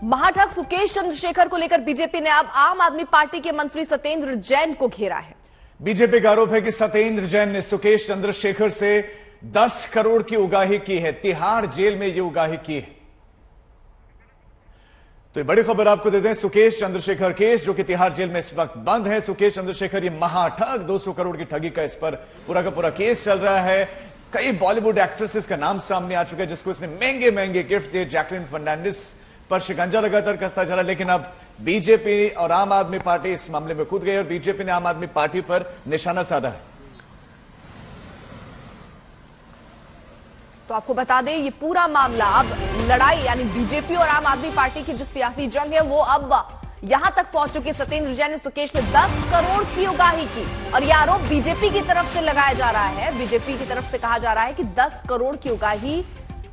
महाठग सुकेश चंद्रशेखर को लेकर बीजेपी ने अब आम आदमी पार्टी के मंत्री सत्येंद्र जैन को घेरा है। बीजेपी का आरोप है कि सत्येंद्र जैन ने सुकेश चंद्रशेखर से 10 करोड़ की उगाही की है, तिहाड़ जेल में यह उगाही की है। तो बड़ी खबर आपको दे दें, सुकेश चंद्रशेखर केस जो कि तिहाड़ जेल में इस वक्त बंद है। सुकेश चंद्रशेखर ये महाठग 200 करोड़ की ठगी का इस पर पूरा का पूरा केस चल रहा है। कई बॉलीवुड एक्ट्रेसेस का नाम सामने आ चुका है जिसको इसने महंगे महंगे गिफ्ट दिए। जैकलिन फर्नांडिस पर शिकंजा लगातार कसता जा रहा, लेकिन अब बीजेपी और आम आदमी पार्टी इस मामले में कूद गई और बीजेपी ने आम आदमी पार्टी पर निशाना साधा है। तो आपको बता दें, ये पूरा मामला अब लड़ाई यानी बीजेपी और आम आदमी पार्टी की जो सियासी जंग है वो अब यहां तक पहुंच चुकी है। सत्येंद्र जैन ने सुकेश से 10 करोड़ की उगाही की और यह आरोप बीजेपी की तरफ से लगाया जा रहा है। बीजेपी की तरफ से कहा जा रहा है कि 10 करोड़ की उगाही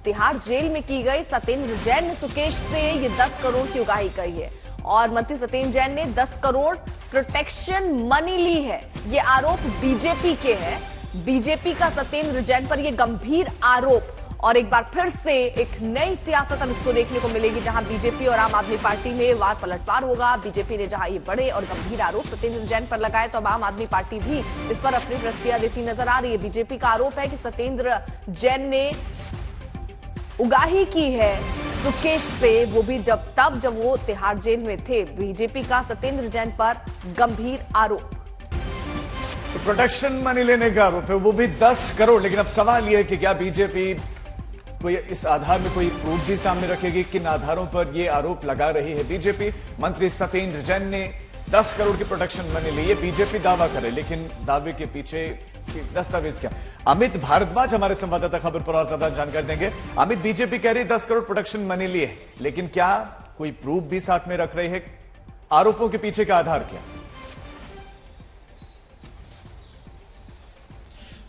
तिहाड़ जेल में की गई। सत्येंद्र जैन ने सुकेश से ये 10 करोड़ की उगाही की है और मंत्री सत्येंद्र जैन ने 10 करोड़ प्रोटेक्शन मनी ली है। ये आरोप बीजेपी के है। बीजेपी का सत्येंद्र जैन पर यह गंभीर आरोप और एक बार फिर से एक नई सियासत अब इसको देखने को मिलेगी, जहां बीजेपी और आम आदमी पार्टी में वार पलटवार होगा। बीजेपी ने जहां ये बड़े और गंभीर आरोप सत्येंद्र जैन पर लगाए, तो अब आम आदमी पार्टी भी इस पर अपनी प्रतिक्रिया देती नजर आ रही है। बीजेपी का आरोप है कि सत्येंद्र जैन ने उगाही की है सुकेश से, वो भी जब वो तिहाड़ जेल में थे। बीजेपी का सत्येंद्र जैन पर गंभीर आरोप, तो प्रोटेक्शन मनी लेने का आरोप है, वो भी 10 करोड़। लेकिन अब सवाल यह है कि क्या बीजेपी कोई इस आधार में कोई प्रूफ भी सामने रखेगी? किन आधारों पर यह आरोप लगा रही है बीजेपी? मंत्री सत्येंद्र जैन ने 10 करोड़ की प्रोटेक्शन मनी ली है, बीजेपी दावा करे, लेकिन दावे के पीछे दस्तावेज क्या? अमित भारद्वाज हमारे संवाददाता खबर पर और ज्यादा जानकारी देंगे। अमित, बीजेपी कह रही 10 करोड़ प्रोटेक्शन मनी ली है, लेकिन क्या कोई प्रूफ भी साथ में रख रही है? आरोपों के पीछे का आधार क्या?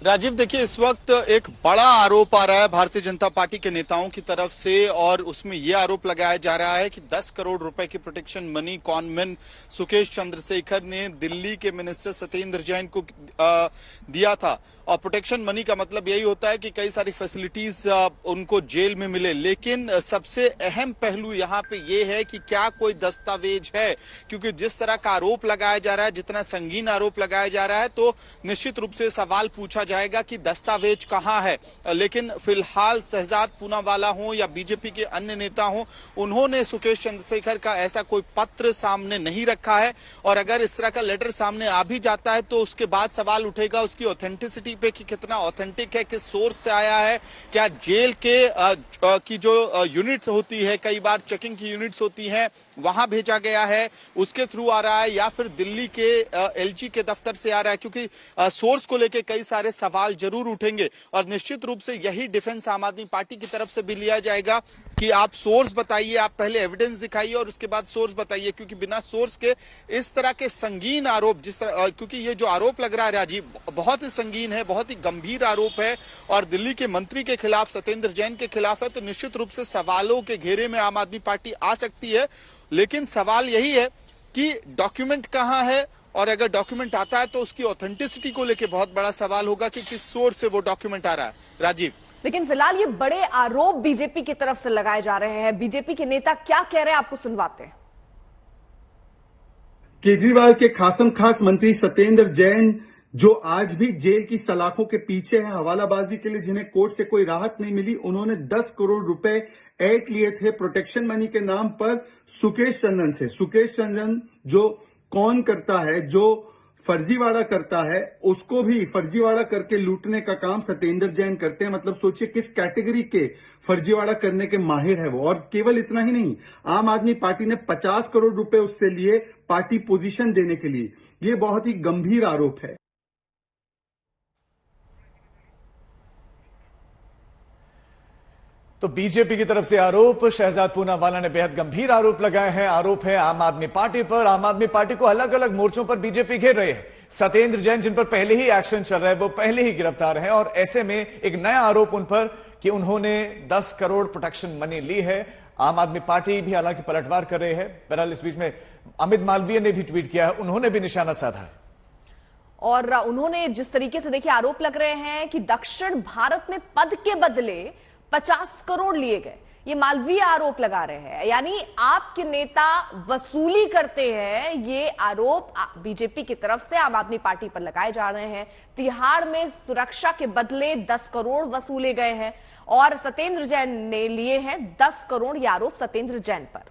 राजीव, देखिए, इस वक्त एक बड़ा आरोप आ रहा है भारतीय जनता पार्टी के नेताओं की तरफ से और उसमें यह आरोप लगाया जा रहा है कि 10 करोड़ रुपए की protection money conman Sukesh Chandrashekhar ने दिल्ली के मिनिस्टर सत्येंद्र जैन को दिया था। और प्रोटेक्शन मनी का मतलब यही होता है कि कई सारी फैसिलिटीज उनको जेल में मिले, लेकिन सबसे अहम पहलू यहाँ पे ये है कि क्या कोई दस्तावेज है, क्योंकि जिस तरह का आरोप लगाया जा रहा है, जितना संगीन आरोप लगाया जा रहा है, तो निश्चित रूप से सवाल पूछा जाएगा कि दस्तावेज कहां है। लेकिन फिलहाल शहजाद पूनावाला हो या बीजेपी के अन्य नेता हो, उन्होंने सुकेश चंद्रशेखर का ऐसा कोई पत्र सामने नहीं रखा है। और अगर इस तरह का लेटर सामने आ भी जाता है तो उसके बाद सवाल उठेगा उसकी ऑथेंटिसिटी पे कि कितना ऑथेंटिक है, किस सोर्स से आया है, क्या जेल के की जो यूनिट होती है, कई बार चेकिंग की यूनिट्स होती हैं, वहां भेजा गया है, उसके थ्रू आ रहा है, या फिर दिल्ली के एलजी के दफ्तर से आ रहा है, क्योंकि सोर्स को लेकर कई सारे सवाल जरूर उठेंगे। और निश्चित रूप से यही डिफेंस आम आदमी पार्टी की तरफ से भी लिया जाएगा कि आप सोर्स बताइए, आप पहले एविडेंस दिखाइए और उसके बाद सोर्स बताइए, क्योंकि बिना सोर्स के इस तरह के संगीन आरोप, जिस तरह, क्योंकि ये जो आरोप लग रहा है राजीव, बहुत ही संगीन है, बहुत ही गंभीर आरोप है और दिल्ली के मंत्री के खिलाफ, सत्येंद्र जैन के खिलाफ है, तो निश्चित रूप से सवालों के घेरे में आम आदमी पार्टी आ सकती है। लेकिन सवाल यही है कि डॉक्यूमेंट कहां है, और अगर डॉक्यूमेंट आता है तो उसकी ऑथेंटिसिटी को लेकर बहुत बड़ा सवाल होगा कि किस सोर्स से वो डॉक्यूमेंट आ रहा है। राजीव, लेकिन फिलहाल ये बड़े आरोप बीजेपी की तरफ से लगाए जा रहे हैं। बीजेपी के नेता क्या कह रहे हैं, आपको सुनवाते हैं। केजरीवाल के खासम खास मंत्री सत्येंद्र जैन, जो आज भी जेल की सलाखों के पीछे हैं, हवालाबाजी के लिए जिन्हें कोर्ट से कोई राहत नहीं मिली, उन्होंने 10 करोड़ रुपए ऐट लिए थे प्रोटेक्शन मनी के नाम पर सुकेश चंद्रन से। सुकेश चंद्रन जो कौन करता है, जो फर्जीवाड़ा करता है, उसको भी फर्जीवाड़ा करके लूटने का काम सत्येंद्र जैन करते हैं। मतलब सोचिए किस कैटेगरी के फर्जीवाड़ा करने के माहिर है वो। और केवल इतना ही नहीं, आम आदमी पार्टी ने 50 करोड़ रुपए उससे लिए पार्टी पोजीशन देने के लिए। ये बहुत ही गंभीर आरोप है। तो बीजेपी की तरफ से आरोप, शहजाद पूनावाला ने बेहद गंभीर आरोप लगाए हैं। आरोप है आम आदमी पार्टी पर। आम आदमी पार्टी को अलग अलग मोर्चों पर बीजेपी घेर रही है। सत्येंद्र जैन, जिन पर पहले ही एक्शन चल रहा है, वो पहले ही गिरफ्तार हैं और ऐसे में एक नया आरोप उन पर कि उन्होंने 10 करोड़ प्रोटेक्शन मनी ली है। आम आदमी पार्टी भी हालांकि पलटवार कर रही है। बहरहाल इस बीच में अमित मालवीय ने भी ट्वीट किया है, उन्होंने भी निशाना साधा है और उन्होंने जिस तरीके से देखिए आरोप लग रहे हैं कि दक्षिण भारत में पद के बदले 50 करोड़ लिए गए। ये मालवीय आरोप लगा रहे हैं, यानी आपके नेता वसूली करते हैं, ये आरोप बीजेपी की तरफ से आम आदमी पार्टी पर लगाए जा रहे हैं। तिहाड़ में सुरक्षा के बदले 10 करोड़ वसूले गए हैं और सत्येंद्र जैन ने लिए हैं 10 करोड़, ये आरोप सत्येंद्र जैन पर।